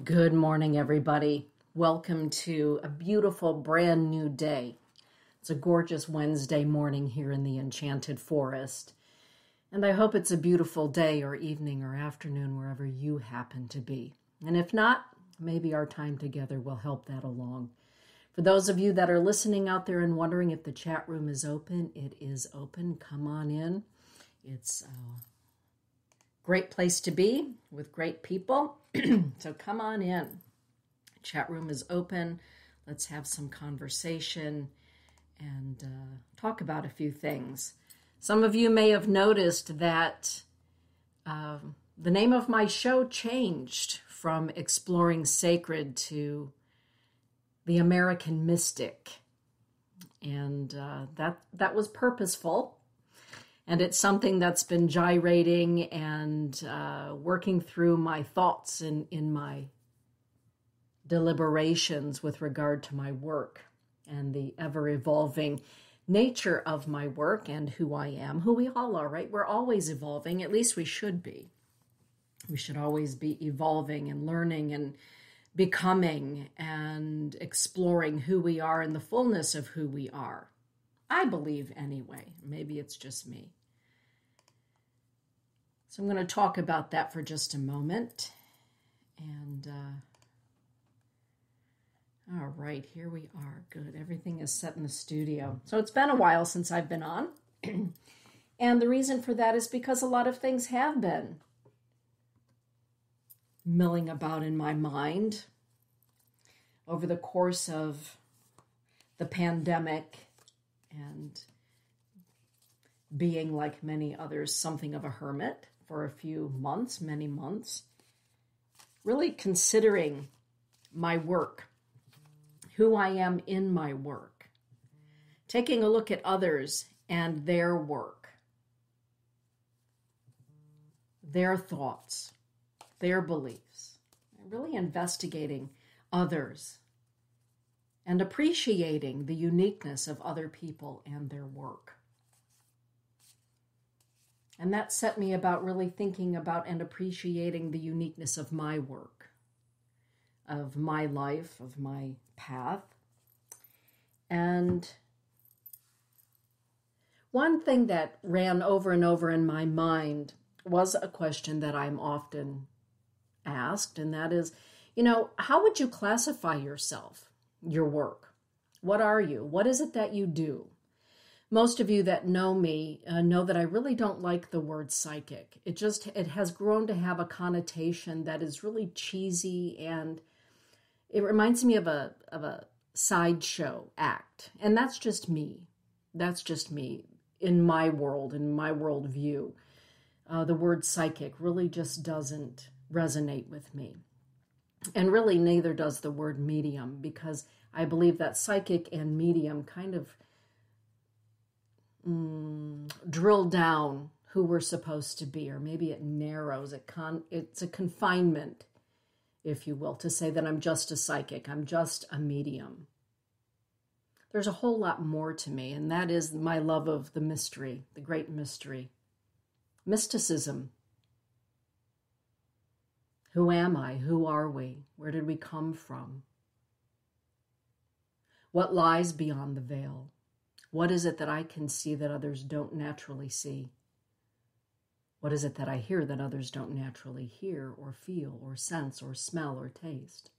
Good morning, everybody. Welcome to a beautiful brand new day. It's a gorgeous Wednesday morning here in the Enchanted Forest. And I hope it's a beautiful day or evening or afternoon wherever you happen to be. And if not, maybe our time together will help that along. For those of you that are listening out there and wondering if the chat room is open, it is open. Come on in. It's a great place to be with great people. So come on in. Chat room is open. Let's have some conversation and talk about a few things. Some of you may have noticed that the name of my show changed from Exploring Sacred to The American Mystic. And that was purposeful. And it's something that's been gyrating and working through my thoughts in my deliberations with regard to my work and the ever-evolving nature of my work and who I am, who we all are, right? We're always evolving, at least we should be. We should always be evolving and learning and becoming and exploring who we are in the fullness of who we are. I believe anyway. Maybe it's just me. So I'm going to talk about that for just a moment. And all right, here we are. Good. Everything is set in the studio. So it's been a while since I've been on. And the reason for that is because a lot of things have been milling about in my mind over the course of the pandemic and being, like many others, something of a hermit for a few months, many months, really considering my work, who I am in my work, taking a look at others and their work, their thoughts, their beliefs, really investigating others and appreciating the uniqueness of other people and their work. And that set me about really thinking about and appreciating the uniqueness of my work, of my life, of my path. And one thing that ran over and over in my mind was a question that I'm often asked, and that is, how would you classify yourself, your work? What are you? What is it that you do? Most of you that know me know that I really don't like the word psychic. It has grown to have a connotation that is really cheesy, and it reminds me of a sideshow act. And that's just me. That's just me in my world, in my worldview. The word psychic really just doesn't resonate with me. And really neither does the word medium, because I believe that psychic and medium kind of drill down who we're supposed to be, or maybe it narrows, it's a confinement, if you will, to say that I'm just a psychic, I'm just a medium. There's a whole lot more to me, and that is my love of the mystery, the great mystery. Mysticism. Who am I? Who are we? Where did we come from? What lies beyond the veil? What is it that I can see that others don't naturally see? What is it that I hear that others don't naturally hear or feel or sense or smell or taste?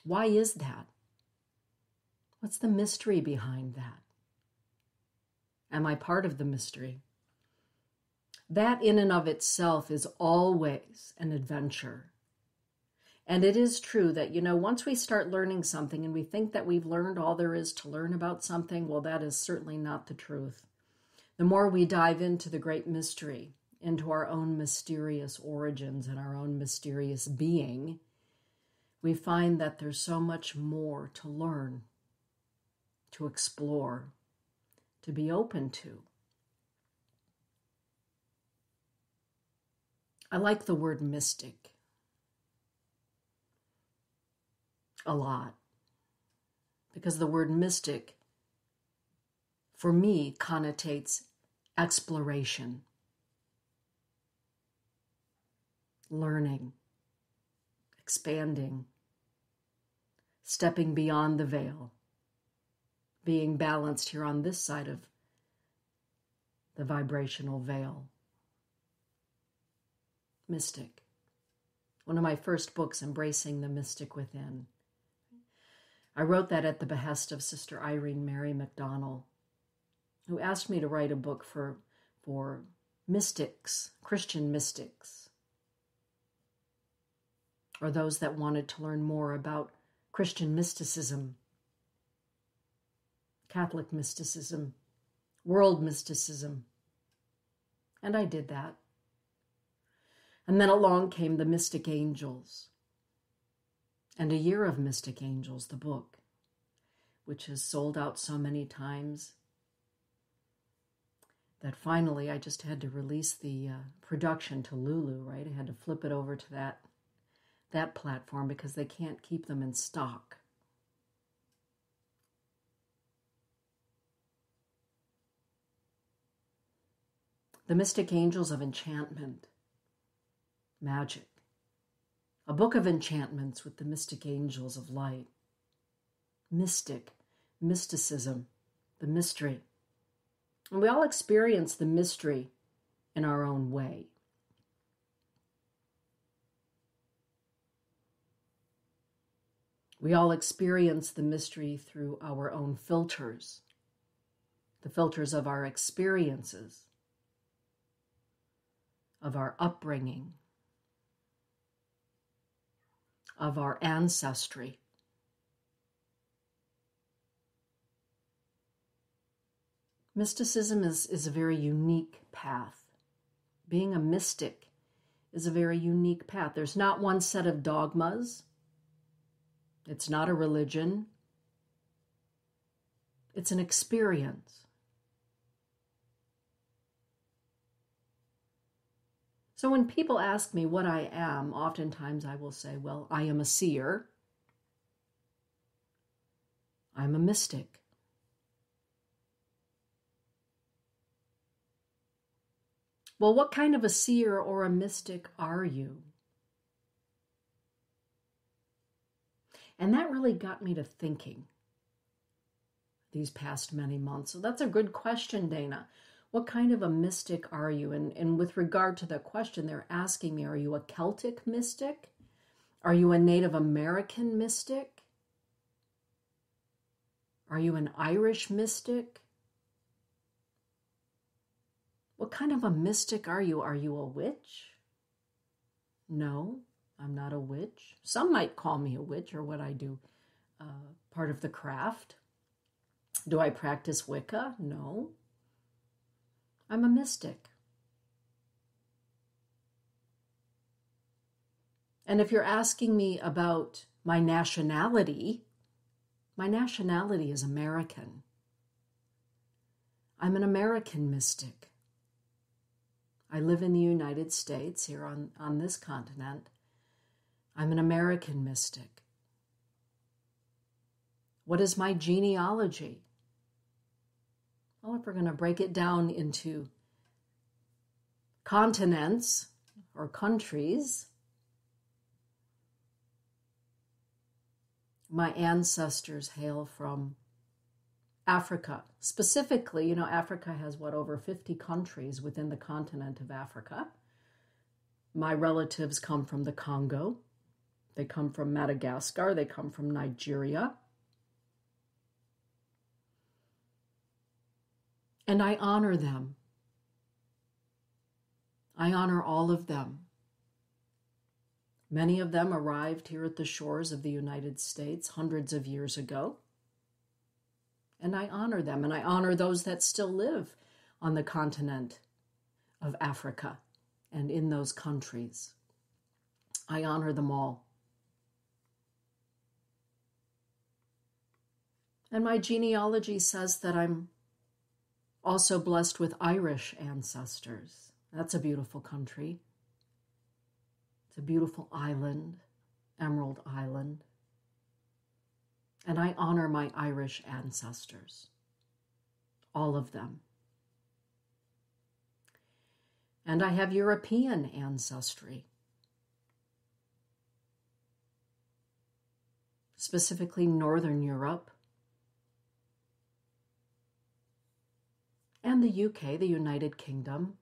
Why is that? What's the mystery behind that? Am I part of the mystery? That in and of itself is always an adventure. And it is true that, once we start learning something and we think that we've learned all there is to learn about something, well, that is certainly not the truth. The more we dive into the great mystery, into our own mysterious origins and our own mysterious being, we find that there's so much more to learn, to explore, to be open to. I like the word mystic a lot, because the word mystic, for me, connotates exploration, learning, expanding, stepping beyond the veil, being balanced here on this side of the vibrational veil. Mystic. One of my first books, Embracing the Mystic Within. I wrote that at the behest of Sister Irene Mary McDonnell, who asked me to write a book for mystics, Christian mystics, or those that wanted to learn more about Christian mysticism, Catholic mysticism, world mysticism. And I did that. And then along came the Mystic Angels, and A Year of Mystic Angels, the book, which has sold out so many times that finally I just had to release the production to Lulu, right? I had to flip it over to that platform because they can't keep them in stock. The Mystic Angels of Enchantment, Magic. A book of enchantments with the mystic angels of light. Mystic, mysticism, the mystery. And we all experience the mystery in our own way. We all experience the mystery through our own filters, the filters of our experiences, of our upbringing, of our ancestry. Mysticism is a very unique path. Being a mystic is a very unique path. There's not one set of dogmas. It's not a religion. It's an experience. So when people ask me what I am, oftentimes I will say, well, I am a seer. I'm a mystic. Well, what kind of a seer or a mystic are you? And that really got me to thinking these past many months. So that's a good question, Dana. What kind of a mystic are you? And with regard to the question, they're asking me, are you a Celtic mystic? Are you a Native American mystic? Are you an Irish mystic? What kind of a mystic are you? Are you a witch? No, I'm not a witch. Some might call me a witch, or what I do, part of the craft. Do I practice Wicca? No. I'm a mystic. And if you're asking me about my nationality is American. I'm an American mystic. I live in the United States, here on this continent. I'm an American mystic. What is my genealogy? Well, if we're going to break it down into continents or countries, my ancestors hail from Africa. Specifically, Africa has over 50 countries within the continent of Africa. My relatives come from the Congo. They come from Madagascar. They come from Nigeria. And I honor them. I honor all of them. Many of them arrived here at the shores of the United States hundreds of years ago. And I honor them, and I honor those that still live on the continent of Africa and in those countries. I honor them all. And my genealogy says that I'm also blessed with Irish ancestors. That's a beautiful country. It's a beautiful island, Emerald Island. And I honor my Irish ancestors, all of them. And I have European ancestry. specifically Northern Europe, and the UK, the United Kingdom.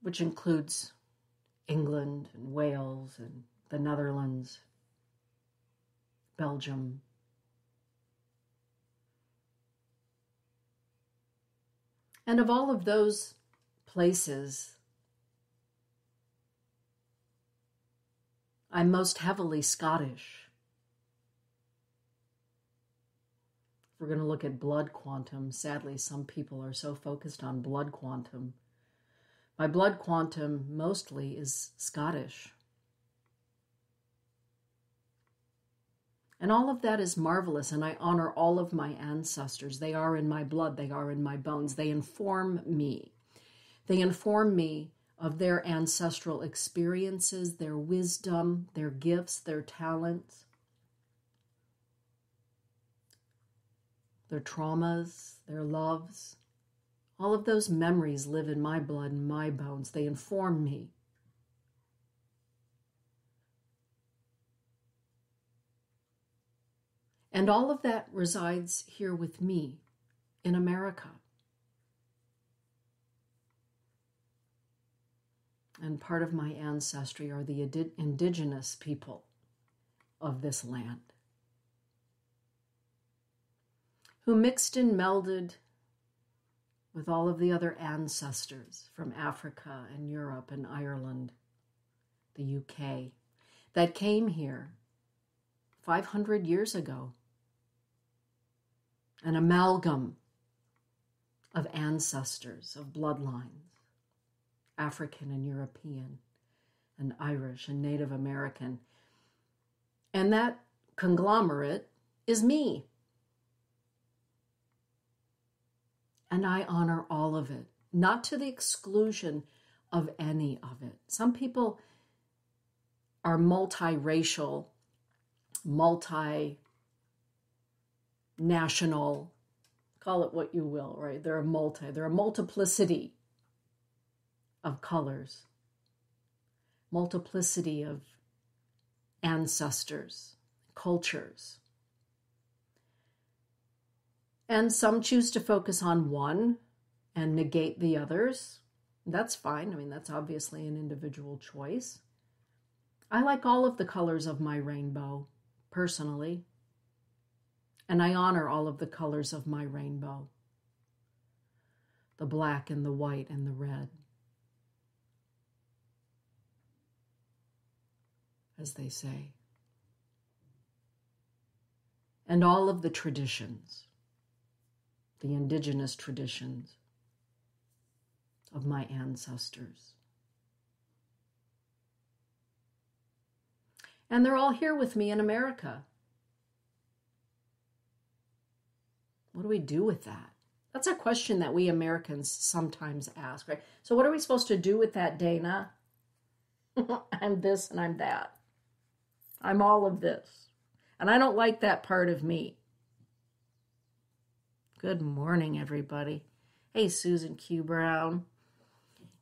Which includes England and Wales and the Netherlands, Belgium. And of all of those places, I'm most heavily Scottish. If we're going to look at blood quantum, sadly, some people are so focused on blood quantum. My blood quantum mostly is Scottish. And all of that is marvelous, and I honor all of my ancestors. They are in my blood, they are in my bones. They inform me. They inform me of their ancestral experiences, their wisdom, their gifts, their talents, their traumas, their loves. All of those memories live in my blood and my bones. They inform me. And all of that resides here with me in America. And part of my ancestry are the indigenous people of this land, who mixed and melded with all of the other ancestors from Africa and Europe and Ireland, the UK, that came here 500 years ago. An amalgam of ancestors, of bloodlines, African and European and Irish and Native American. And that conglomerate is me. And I honor all of it, not to the exclusion of any of it. Some people are multiracial, multinational, call it what you will, right? They're a multiplicity of colors, multiplicity of ancestors, cultures. And some choose to focus on one and negate the others. That's fine. I mean, that's obviously an individual choice. I like all of the colors of my rainbow, personally. And I honor all of the colors of my rainbow. The black and the white and the red. As they say. And all of the traditions. The indigenous traditions of my ancestors. And they're all here with me in America. What do we do with that? That's a question that we Americans sometimes ask, right? So what are we supposed to do with that, Dana? I'm this and I'm that. I'm all of this. And I don't like that part of me. Good morning, everybody. Hey, Susan Q. Brown,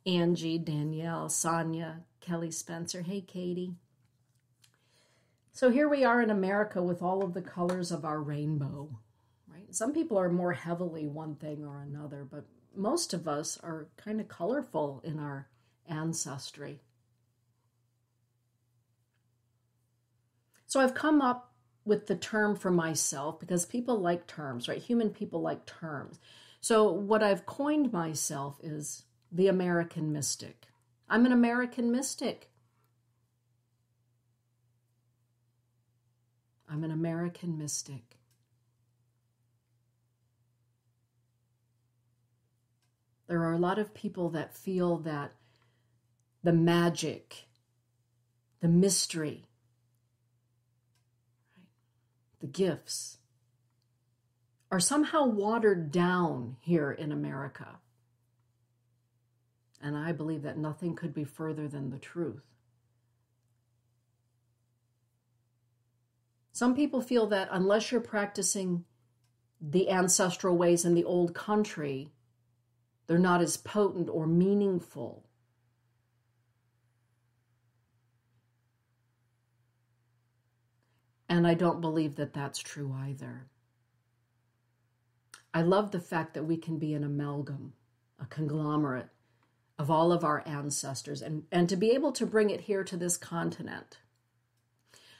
Angie, Danielle, Sonia, Kelly Spencer. Hey, Katie. So here we are in America with all of the colors of our rainbow, right? Some people are more heavily one thing or another, but most of us are kind of colorful in our ancestry. So I've come up with the term for myself because people like terms, right? Human people like terms. So what I've coined myself is the American mystic. I'm an American mystic. I'm an American mystic. There are a lot of people that feel that the magic, the mystery, the gifts are somehow watered down here in America. And I believe that nothing could be further than the truth. Some people feel that unless you're practicing the ancestral ways in the old country, they're not as potent or meaningful And I don't believe that that's true either. I love the fact that we can be an amalgam, a conglomerate of all of our ancestors, and to be able to bring it here to this continent.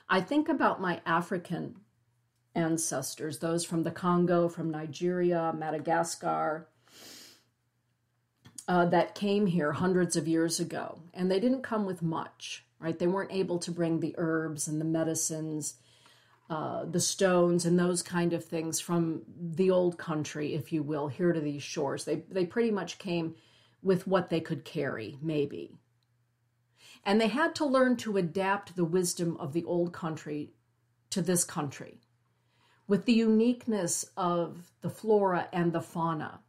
I think about my African ancestors, those from the Congo, from Nigeria, Madagascar, that came here hundreds of years ago. And they didn't come with much, right? They weren't able to bring the herbs and the medicines, the stones and those kind of things from the old country, if you will, here to these shores. They pretty much came with what they could carry, maybe. And they had to learn to adapt the wisdom of the old country to this country, with the uniqueness of the flora and the fauna,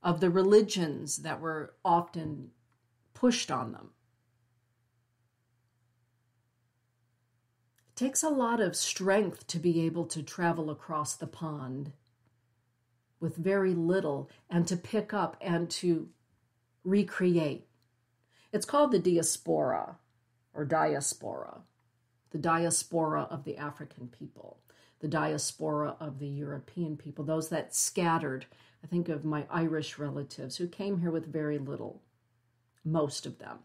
of the religions that were often pushed on them. It takes a lot of strength to be able to travel across the pond with very little and to pick up and to recreate. It's called the diaspora or diaspora, the diaspora of the African people, the diaspora of the European people, those that scattered. I think of my Irish relatives who came here with very little, most of them.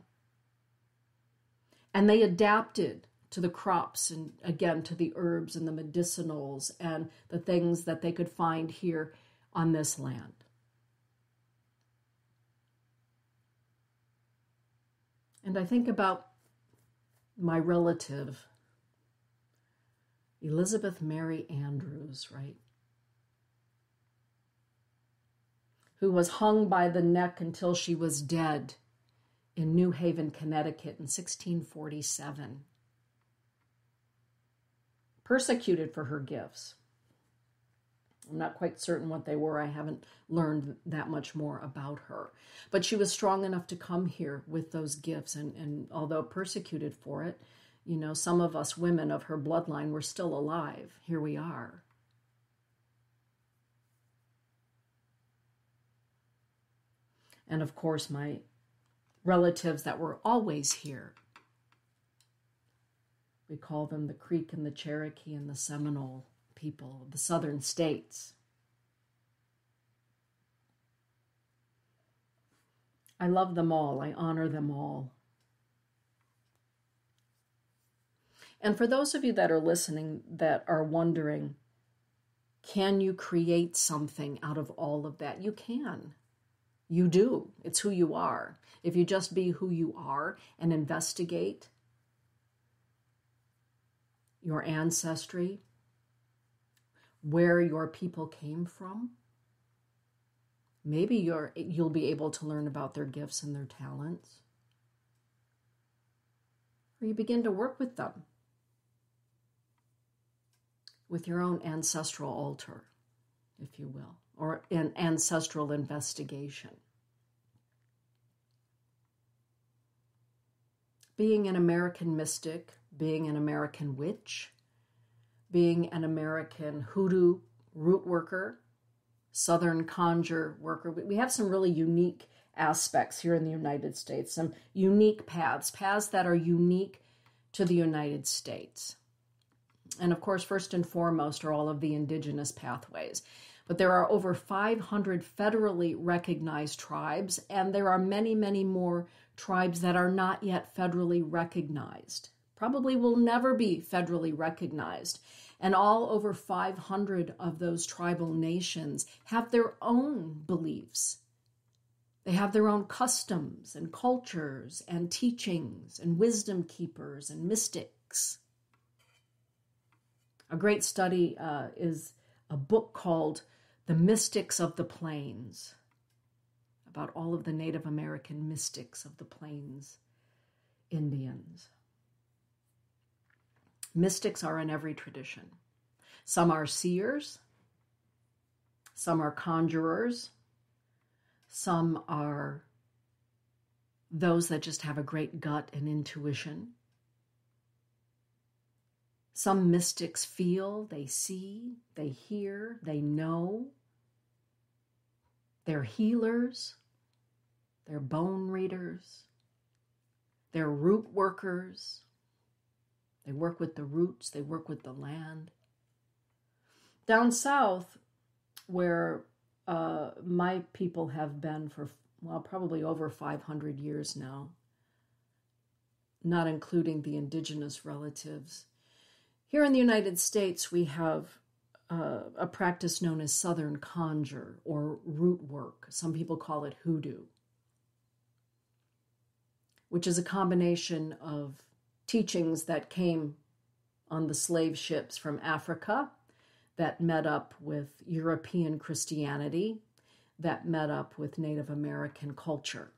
And they adapted to the crops and, again, to the herbs and the medicinals and the things that they could find here on this land. And I think about my relative, Elizabeth Mary Andrews, right? Who was hung by the neck until she was dead in New Haven, Connecticut in 1647. Persecuted for her gifts. I'm not quite certain what they were. I haven't learned that much more about her. But she was strong enough to come here with those gifts. And although persecuted for it, you know, some of us women of her bloodline were still alive. Here we are. And of course, my relatives that were always here. We call them the Creek and the Cherokee and the Seminole people of the southern states. I love them all. I honor them all. And for those of you that are listening that are wondering, can you create something out of all of that? You can. You do. It's who you are. If you just be who you are and investigate your ancestry, where your people came from, maybe you'll be able to learn about their gifts and their talents. Or you begin to work with them with your own ancestral altar, if you will, or an ancestral investigation. Being an American mystic, being an American witch, being an American hoodoo root worker, Southern conjure worker. We have some really unique aspects here in the United States, some unique paths that are unique to the United States. And of course, first and foremost are all of the indigenous pathways. But there are over 500 federally recognized tribes, and there are many, many more tribes that are not yet federally recognized. Probably will never be federally recognized. And all over 500 of those tribal nations have their own beliefs. They have their own customs and cultures and teachings and wisdom keepers and mystics. A great study is a book called The Mystics of the Plains, about all of the Native American mystics of the Plains Indians. Mystics are in every tradition. Some are seers, some are conjurers, some are those that just have a great gut and intuition. Some mystics feel, they see, they hear, they know. They're healers, they're bone readers, they're root workers. They work with the roots, they work with the land. Down south, where my people have been for, well, probably over 500 years now, not including the indigenous relatives. Here in the United States, we have a practice known as Southern Conjure or root work. Some people call it hoodoo, which is a combination of teachings that came on the slave ships from Africa that met up with European Christianity, that met up with Native American culture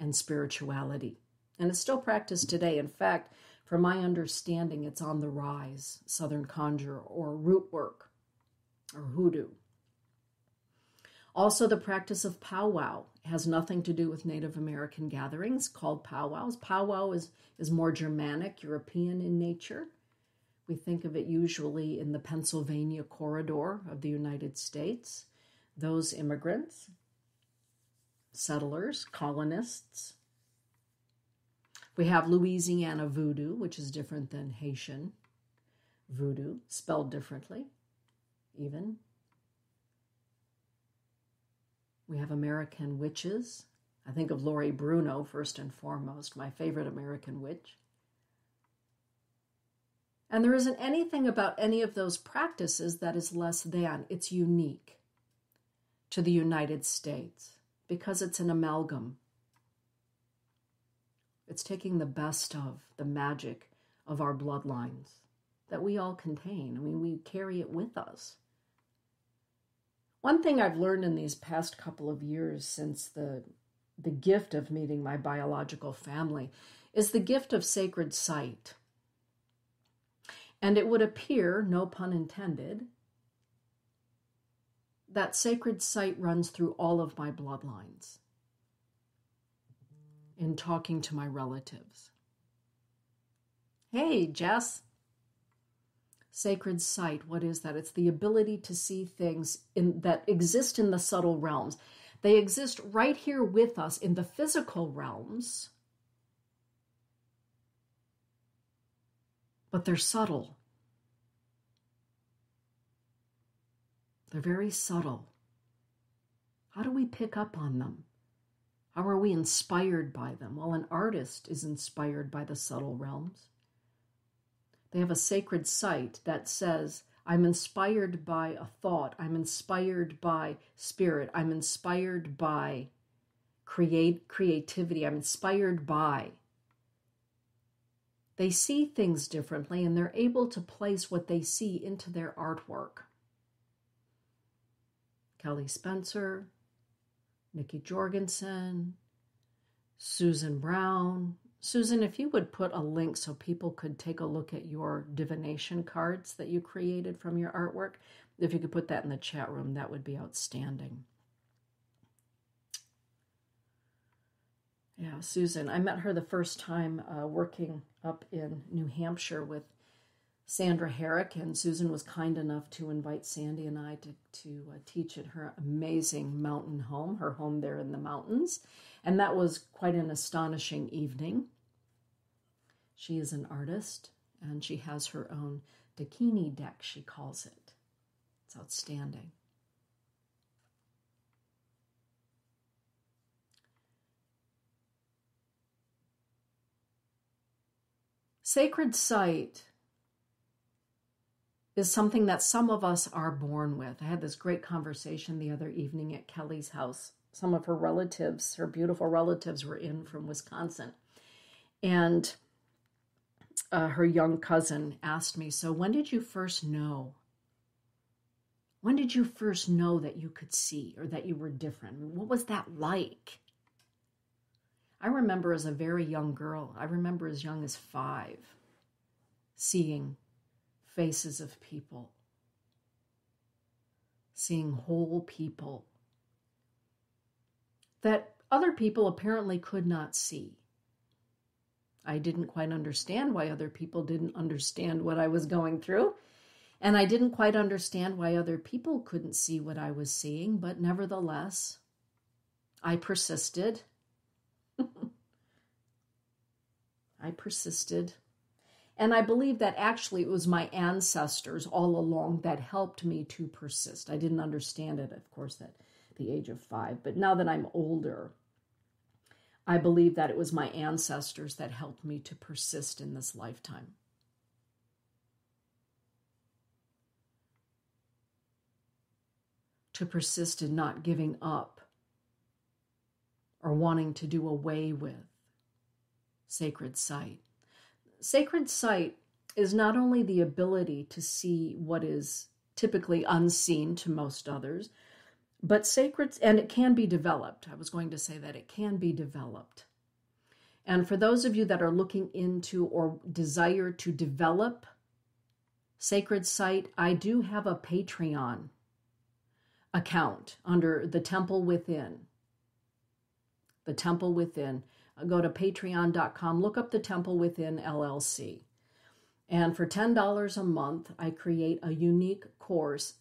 and spirituality. And it's still practiced today. In fact, from my understanding, it's on the rise, Southern Conjure or root work or hoodoo. Also, the practice of powwow has nothing to do with Native American gatherings called powwows. Powwow is more Germanic, European in nature. We think of it usually in the Pennsylvania corridor of the United States. Those immigrants, settlers, colonists. We have Louisiana voodoo, which is different than Haitian voodoo, spelled differently, even. We have American witches. I think of Lori Bruno, first and foremost, my favorite American witch. And there isn't anything about any of those practices that is less than. It's unique to the United States because it's an amalgam. It's taking the best of the magic of our bloodlines that we all contain. I mean, we carry it with us. One thing I've learned in these past couple of years since the gift of meeting my biological family is the gift of sacred sight. And it would appear, no pun intended, that sacred sight runs through all of my bloodlines in talking to my relatives. Hey, Jess. Sacred sight, what is that? It's the ability to see things that exist in the subtle realms. They exist right here with us in the physical realms, but they're subtle. They're very subtle. How do we pick up on them? How are we inspired by them? Well, an artist is inspired by the subtle realms. They have a sacred sight that says, I'm inspired by a thought. I'm inspired by spirit. I'm inspired by creativity. I'm inspired by. They see things differently, and they're able to place what they see into their artwork. Kelly Spencer, Nikki Jorgensen, Susan Brown. Susan, if you would put a link so people could take a look at your divination cards that you created from your artwork, if you could put that in the chat room, that would be outstanding. Yeah, Susan, I met her the first time working up in New Hampshire with Sandra Herrick, and Susan was kind enough to invite Sandy and I to teach at her amazing mountain home, her home there in the mountains. And that was quite an astonishing evening. She is an artist, and she has her own Dakini deck, she calls it. It's outstanding. Sacred sight is something that some of us are born with. I had this great conversation the other evening at Kelly's house. Some of her relatives, her beautiful relatives, were in from Wisconsin. And her young cousin asked me, so when did you first know? When did you first know that you could see or that you were different? What was that like? I remember as a very young girl, I remember as young as 5, seeing faces of people, seeing whole people that other people apparently could not see. I didn't quite understand why other people didn't understand what I was going through, and I didn't quite understand why other people couldn't see what I was seeing, but nevertheless, I persisted. I persisted. And I believe that actually it was my ancestors all along that helped me to persist. I didn't understand it, of course, at the age of 5. But now that I'm older, I believe that it was my ancestors that helped me to persist in this lifetime. To persist in not giving up or wanting to do away with sacred sight. Sacred sight is not only the ability to see what is typically unseen to most others, but sacred, and it can be developed. I was going to say that it can be developed. And for those of you that are looking into or desire to develop sacred sight, I do have a Patreon account under The Temple Within. The Temple Within. Go to patreon.com, look up The Temple Within LLC. And for $10 a month, I create a unique course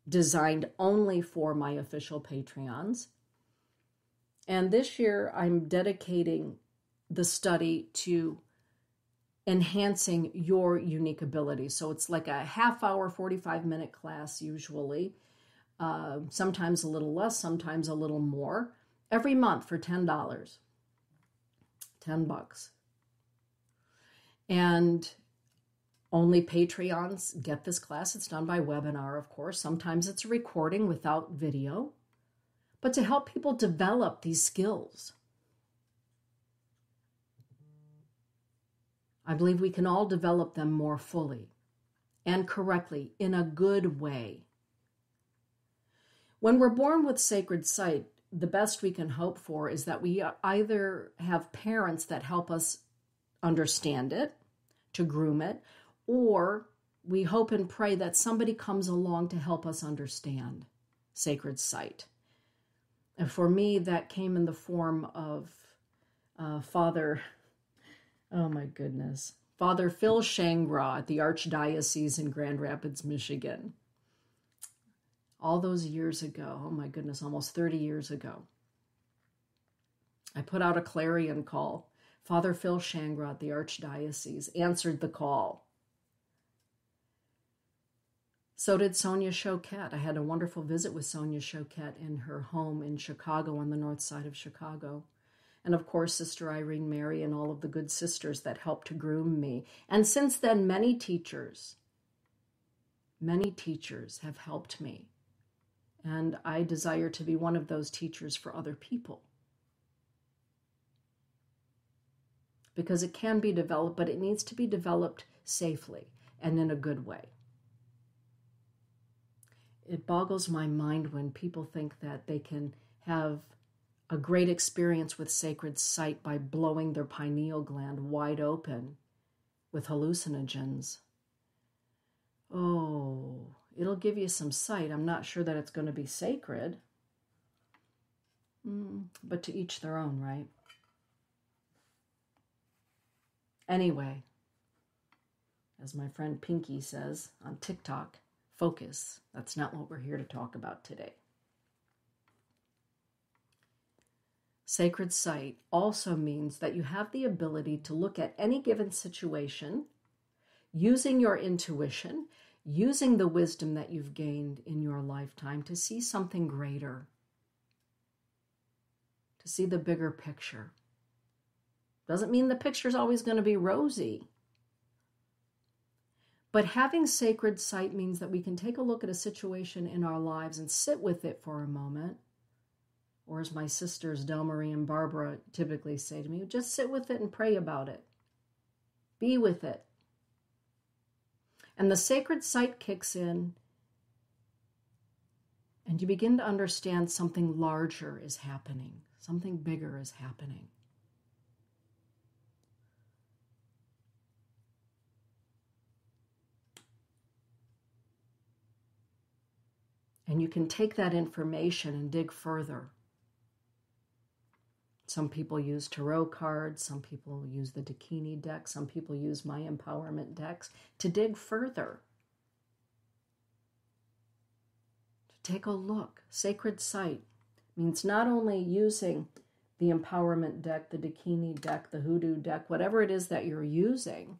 designed only for my official Patreons. And this year, I'm dedicating the study to enhancing your unique abilities. So it's like a half-hour, 45-minute class usually, sometimes a little less, sometimes a little more, every month for $10. $10. And only Patreons get this class. It's done by webinar, of course. Sometimes it's a recording without video, but to help people develop these skills. I believe we can all develop them more fully and correctly in a good way. When we're born with sacred sight, the best we can hope for is that we either have parents that help us understand it, to groom it, or we hope and pray that somebody comes along to help us understand sacred sight. And for me, that came in the form of Father Phil Shangra at the Archdiocese in Grand Rapids, Michigan. All those years ago, oh my goodness, almost 30 years ago, I put out a clarion call. Father Phil Shangra at the Archdiocese answered the call. So did Sonia Choquette. I had a wonderful visit with Sonia Choquette in her home in Chicago, on the north side of Chicago. And of course, Sister Irene Mary and all of the good sisters that helped to groom me. And since then, many teachers have helped me. And I desire to be one of those teachers for other people. Because it can be developed, but it needs to be developed safely and in a good way. It boggles my mind when people think that they can have a great experience with sacred sight by blowing their pineal gland wide open with hallucinogens. Oh, it'll give you some sight. I'm not sure that it's going to be sacred. But to each their own, right? Anyway, as my friend Pinky says on TikTok, focus. That's not what we're here to talk about today. Sacred sight also means that you have the ability to look at any given situation using your intuition, using the wisdom that you've gained in your lifetime to see something greater, to see the bigger picture. Doesn't mean the picture's always going to be rosy. But having sacred sight means that we can take a look at a situation in our lives and sit with it for a moment. Or as my sisters, Del Marie and Barbara, typically say to me, just sit with it and pray about it. Be with it. And the sacred sight kicks in, and you begin to understand something larger is happening. Something bigger is happening. And you can take that information and dig further. Some people use tarot cards, some people use the Dakini deck, some people use my empowerment decks to dig further. To take a look. Sacred sight means not only using the empowerment deck, the Dakini deck, the hoodoo deck, whatever it is that you're using,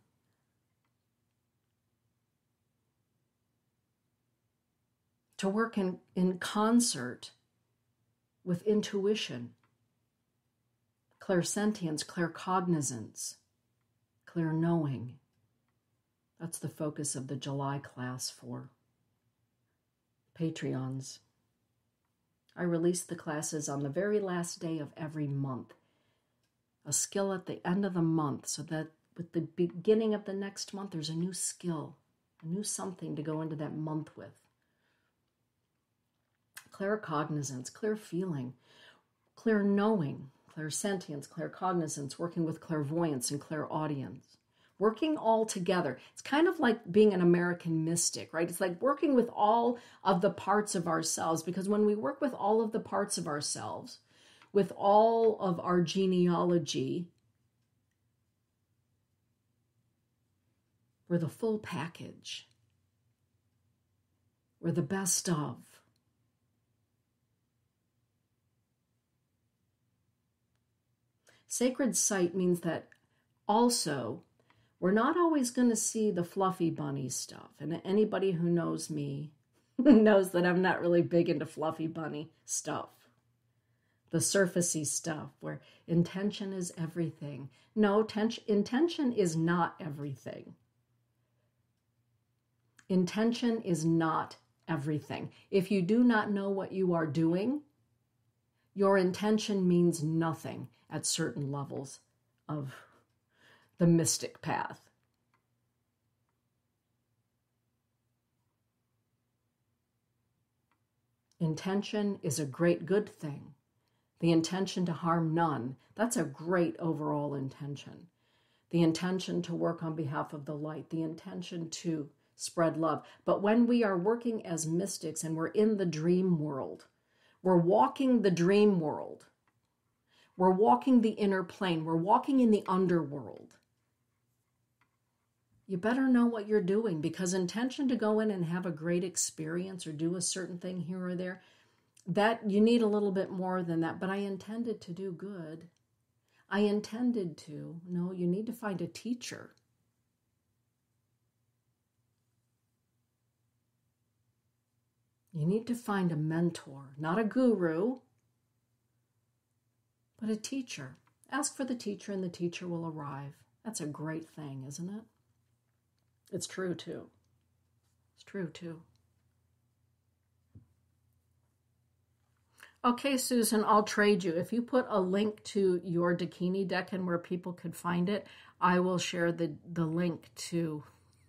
to work in concert with intuition, clairsentience, claircognizance, clear knowing. That's the focus of the July class for Patreons. I release the classes on the very last day of every month. A skill at the end of the month, so that with the beginning of the next month, there's a new skill, a new something to go into that month with. Claircognizance, clear feeling, clear knowing, clairsentience, claircognizance, working with clairvoyance and clairaudience. Working all together. It's kind of like being an American mystic, right? It's like working with all of the parts of ourselves, because when we work with all of the parts of ourselves, with all of our genealogy, we're the full package. We're the best of. Sacred site means that also we're not always going to see the fluffy bunny stuff. And anybody who knows me knows that I'm not really big into fluffy bunny stuff. The surfacey stuff where intention is everything. No, intention is not everything. Intention is not everything. If you do not know what you are doing, your intention means nothing at certain levels of the mystic path. Intention is a great good thing. The intention to harm none, that's a great overall intention. The intention to work on behalf of the light, the intention to spread love. But when we are working as mystics and we're in the dream world, we're walking the dream world, we're walking the inner plane, we're walking in the underworld. You better know what you're doing, because intention to go in and have a great experience or do a certain thing here or there, that you need a little bit more than that. But I intended to do good. I intended to. No, you need to find a teacher. You need to find a mentor, not a guru, but a teacher. Ask for the teacher and the teacher will arrive. That's a great thing, isn't it? It's true too. It's true too. Okay, Susan, I'll trade you. If you put a link to your Dakini deck and where people could find it, I will share the link to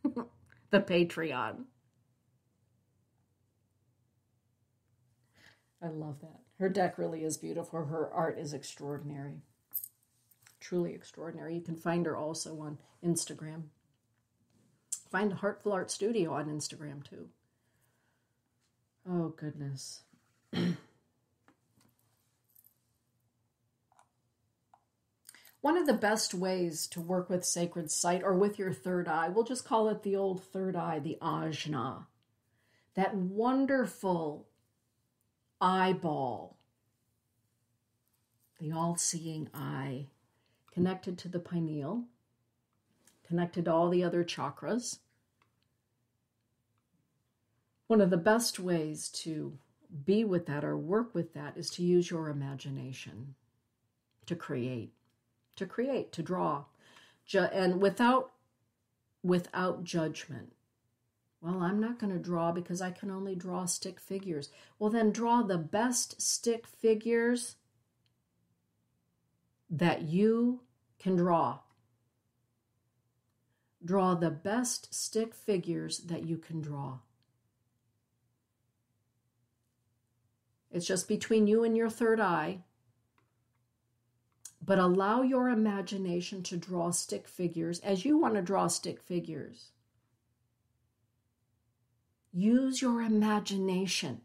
the Patreon. I love that. Her deck really is beautiful. Her art is extraordinary. Truly extraordinary. You can find her also on Instagram. Find Heartful Art Studio on Instagram too. Oh, goodness. One of the best ways to work with sacred site or with your third eye, we'll just call it the old third eye, the ajna, that wonderful eyeball, the all-seeing eye, connected to the pineal, connected to all the other chakras. One of the best ways to be with that or work with that is to use your imagination, to create, to draw, and without judgment. Well, I'm not going to draw because I can only draw stick figures. Well, then draw the best stick figures that you can draw. Draw the best stick figures that you can draw. It's just between you and your third eye. But allow your imagination to draw stick figures as you want to draw stick figures. Use your imagination.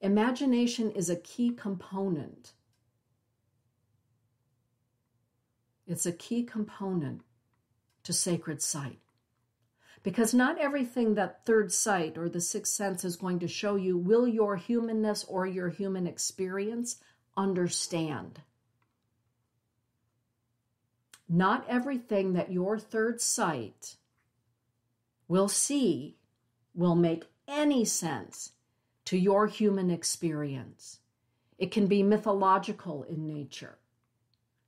Imagination is a key component. It's a key component to sacred sight. Because not everything that third sight or the sixth sense is going to show you will your humanness or your human experience understand. Not everything that your third sight will see will make any sense to your human experience. It can be mythological in nature,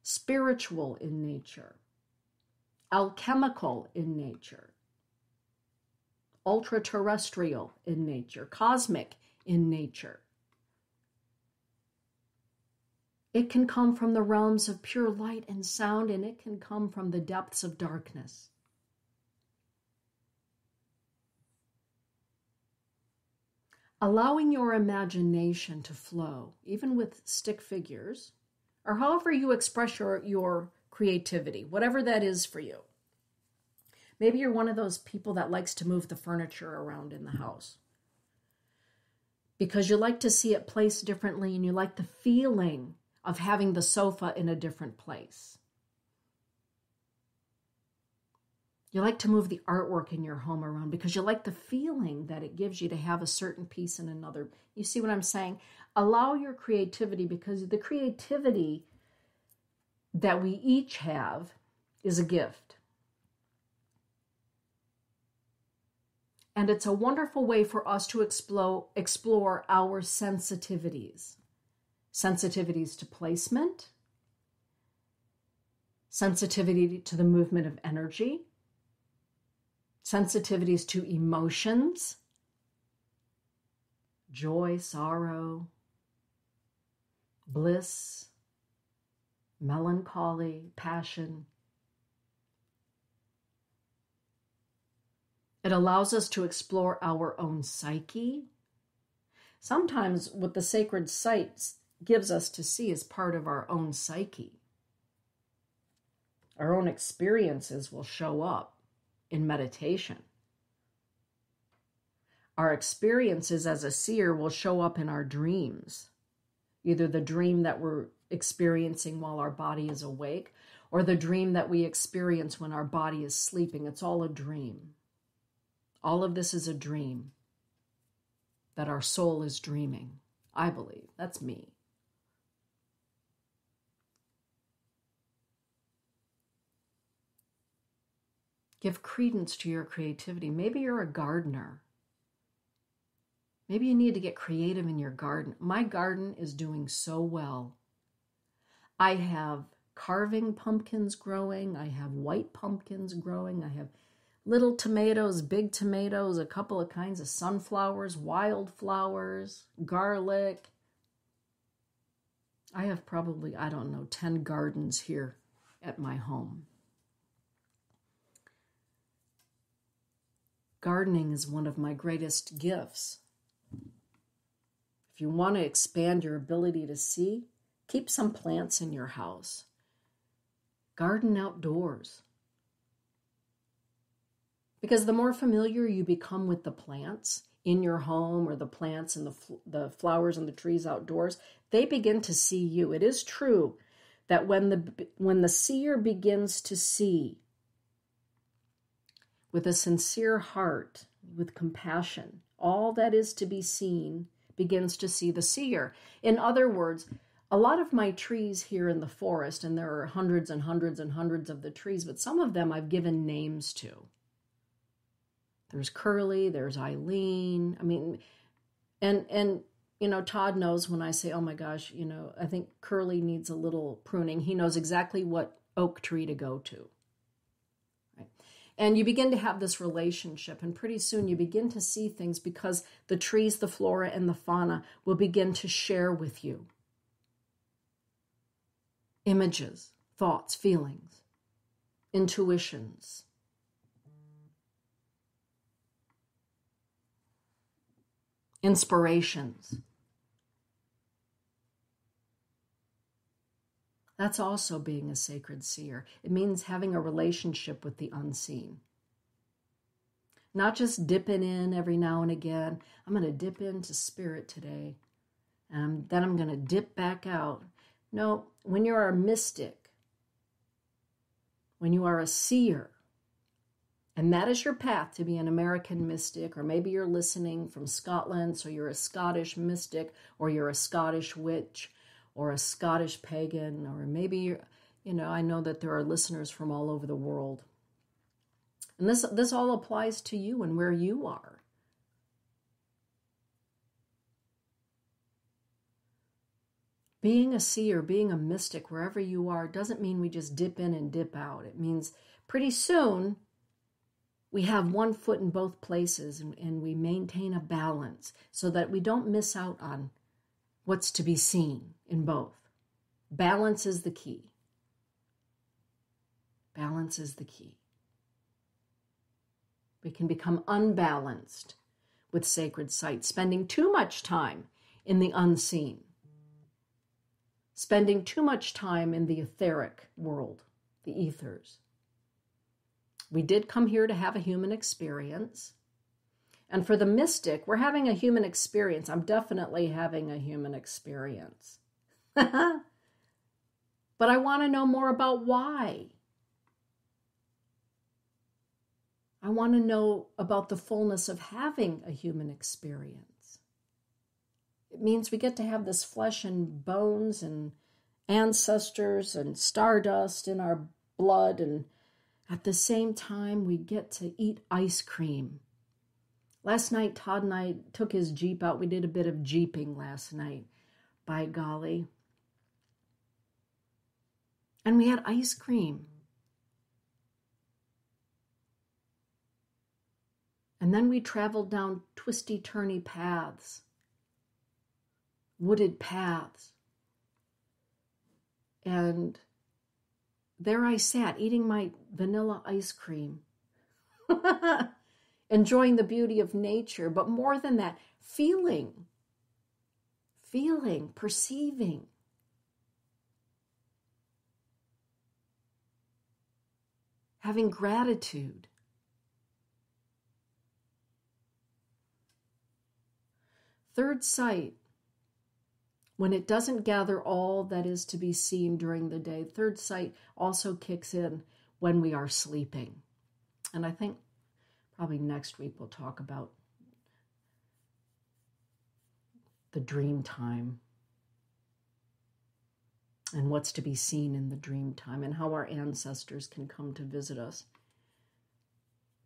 spiritual in nature, alchemical in nature, ultra-terrestrial in nature, cosmic in nature. It can come from the realms of pure light and sound, and it can come from the depths of darkness. Allowing your imagination to flow, even with stick figures, or however you express your creativity, whatever that is for you. Maybe you're one of those people that likes to move the furniture around in the house because you like to see it placed differently and you like the feeling of having the sofa in a different place. You like to move the artwork in your home around because you like the feeling that it gives you to have a certain piece in another. You see what I'm saying? Allow your creativity, because the creativity that we each have is a gift. And it's a wonderful way for us to explore our sensitivities. Sensitivities to placement, sensitivity to the movement of energy, sensitivities to emotions, joy, sorrow, bliss, melancholy, passion. It allows us to explore our own psyche. Sometimes what the sacred sites gives us to see is part of our own psyche. Our own experiences will show up in meditation. Our experiences as a seer will show up in our dreams. Either the dream that we're experiencing while our body is awake, or the dream that we experience when our body is sleeping. It's all a dream. All of this is a dream that our soul is dreaming. I believe. That's me. Give credence to your creativity. Maybe you're a gardener. Maybe you need to get creative in your garden. My garden is doing so well. I have carving pumpkins growing. I have white pumpkins growing. I have little tomatoes, big tomatoes, a couple of kinds of sunflowers, wildflowers, garlic. I have probably, 10 gardens here at my home. Gardening is one of my greatest gifts. If you want to expand your ability to see, keep some plants in your house. Garden outdoors. Because the more familiar you become with the plants in your home, or the plants and the flowers and the trees outdoors, they begin to see you. It is true that when the seer begins to see with a sincere heart, with compassion, all that is to be seen begins to see the seer. In other words, a lot of my trees here in the forest, and there are hundreds and hundreds and hundreds of the trees, but some of them I've given names to. There's Curly, there's Eileen. And Todd knows when I say, oh my gosh, I think Curly needs a little pruning. He knows exactly what oak tree to go to. Right? And you begin to have this relationship, and pretty soon you begin to see things because the trees, the flora, and the fauna will begin to share with you images, thoughts, feelings, intuitions. Inspirations. That's also being a sacred seer. It means having a relationship with the unseen. Not just dipping in every now and again. I'm going to dip into spirit today, and then I'm going to dip back out. No, when you're a mystic, when you are a seer, and that is your path to be an American mystic, or maybe you're listening from Scotland, so you're a Scottish mystic, or you're a Scottish witch, or a Scottish pagan, or maybe I know that there are listeners from all over the world. And this all applies to you and where you are. Being a seer, being a mystic, wherever you are, doesn't mean we just dip in and dip out. It means pretty soon we have one foot in both places, and we maintain a balance so that we don't miss out on what's to be seen in both. Balance is the key. Balance is the key. We can become unbalanced with sacred sites, spending too much time in the unseen, spending too much time in the etheric world, the ethers. We did come here to have a human experience. And for the mystic, we're having a human experience. I'm definitely having a human experience. But I want to know more about why. I want to know about the fullness of having a human experience. It means we get to have this flesh and bones and ancestors and stardust in our blood, and at the same time we get to eat ice cream. Last night, Todd and I took his Jeep out. We did a bit of Jeeping last night, by golly. And we had ice cream. And then we traveled down twisty-turny paths, wooded paths. And there I sat, eating my vanilla ice cream, enjoying the beauty of nature, but more than that, feeling, perceiving. Having gratitude. Third sight, when it doesn't gather all that is to be seen during the day, third sight also kicks in when we are sleeping. And I think probably next week we'll talk about the dream time and what's to be seen in the dream time and how our ancestors can come to visit us,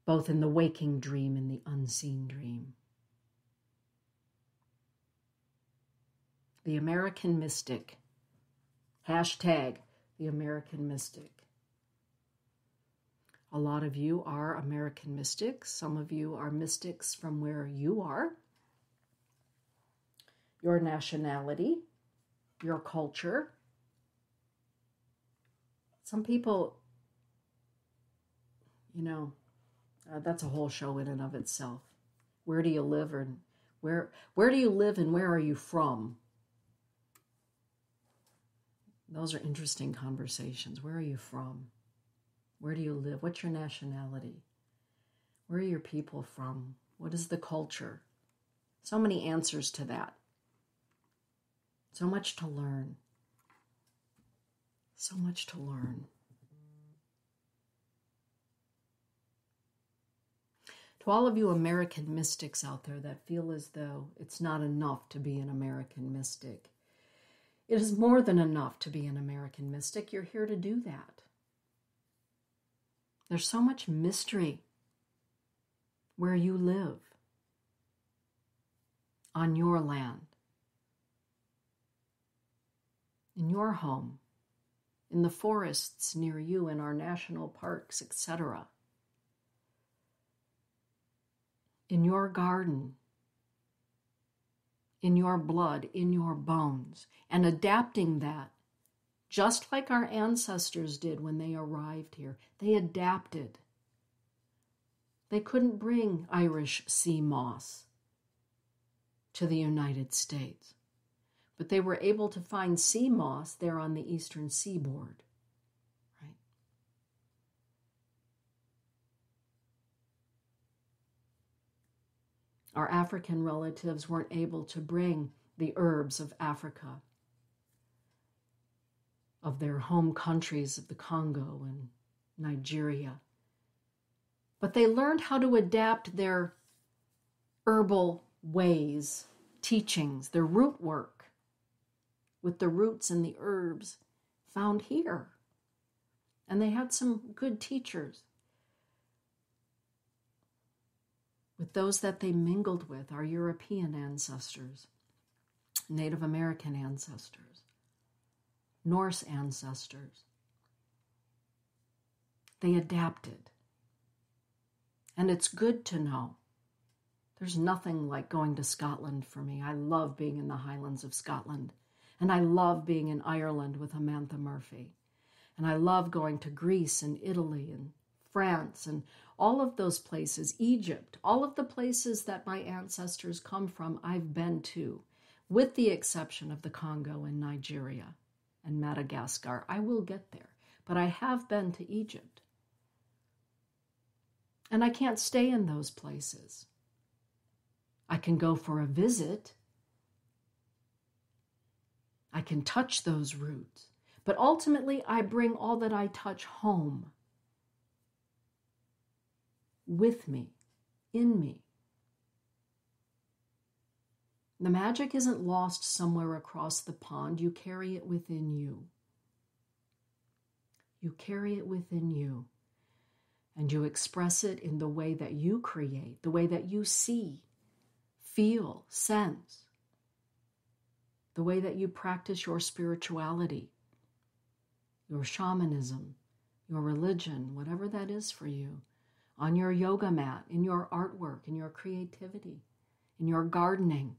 both in the waking dream and the unseen dream. The American Mystic. Hashtag the American Mystic. A lot of you are American mystics. Some of you are mystics from where you are. Your nationality, your culture. Some people, that's a whole show in and of itself. Where do you live, and where do you live, and where are you from? Those are interesting conversations. Where are you from? Where do you live? What's your nationality? Where are your people from? What is the culture? So many answers to that. So much to learn. So much to learn. To all of you American mystics out there that feel as though it's not enough to be an American mystic, it is more than enough to be an American mystic. You're here to do that. There's so much mystery where you live, on your land, in your home, in the forests near you, in our national parks, etc. In your garden, in your blood, in your bones, and adapting that, just like our ancestors did when they arrived here. They adapted. They couldn't bring Irish sea moss to the United States, but they were able to find sea moss there on the eastern seaboard, right? Our African relatives weren't able to bring the herbs of Africa, of their home countries of the Congo and Nigeria. But they learned how to adapt their herbal ways, teachings, their root work with the roots and the herbs found here. And they had some good teachers. With those that they mingled with, our European ancestors, Native American ancestors. Norse ancestors. They adapted. And it's good to know. There's nothing like going to Scotland for me. I love being in the Highlands of Scotland. And I love being in Ireland with Amantha Murphy. And I love going to Greece and Italy and France and all of those places, Egypt, all of the places that my ancestors come from, I've been to, with the exception of the Congo and Nigeria and Madagascar. I will get there, but I have been to Egypt. And I can't stay in those places. I can go for a visit. I can touch those roots. But ultimately, I bring all that I touch home with me, in me. The magic isn't lost somewhere across the pond. You carry it within you. You carry it within you. And you express it in the way that you create, the way that you see, feel, sense, the way that you practice your spirituality, your shamanism, your religion, whatever that is for you, on your yoga mat, in your artwork, in your creativity, in your gardening.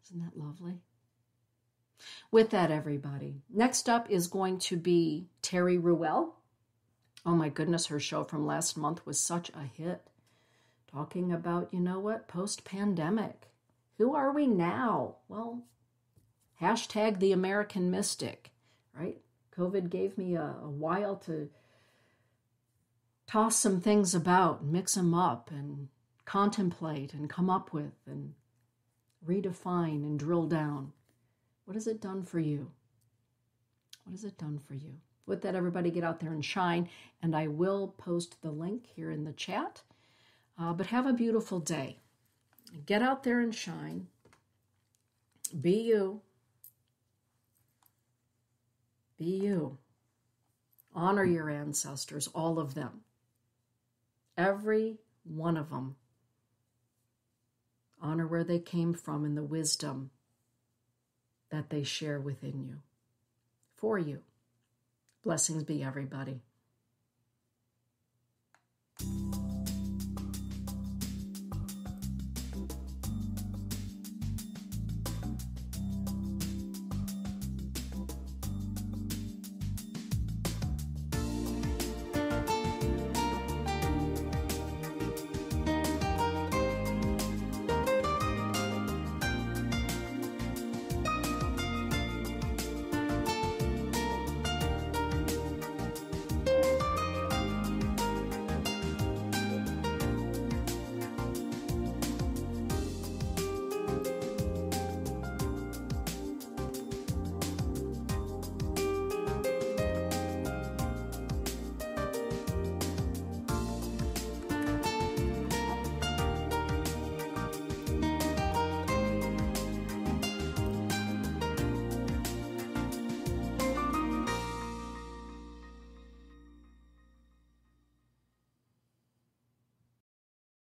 Isn't that lovely? With that, everybody, next up is going to be Terry Ruel. Oh my goodness, her show from last month was such a hit. Talking about, you know what, post-pandemic. Who are we now? Well, hashtag the American mystic, right? COVID gave me a while to toss some things about, mix them up, and contemplate and come up with and redefine and drill down. What has it done for you? What has it done for you? With that, everybody get out there and shine, and I will post the link here in the chat. But have a beautiful day. Get out there and shine. Be you. Be you. Honor your ancestors, all of them. Every one of them. Honor where they came from and the wisdom that they share within you. For you. Blessings be, everybody.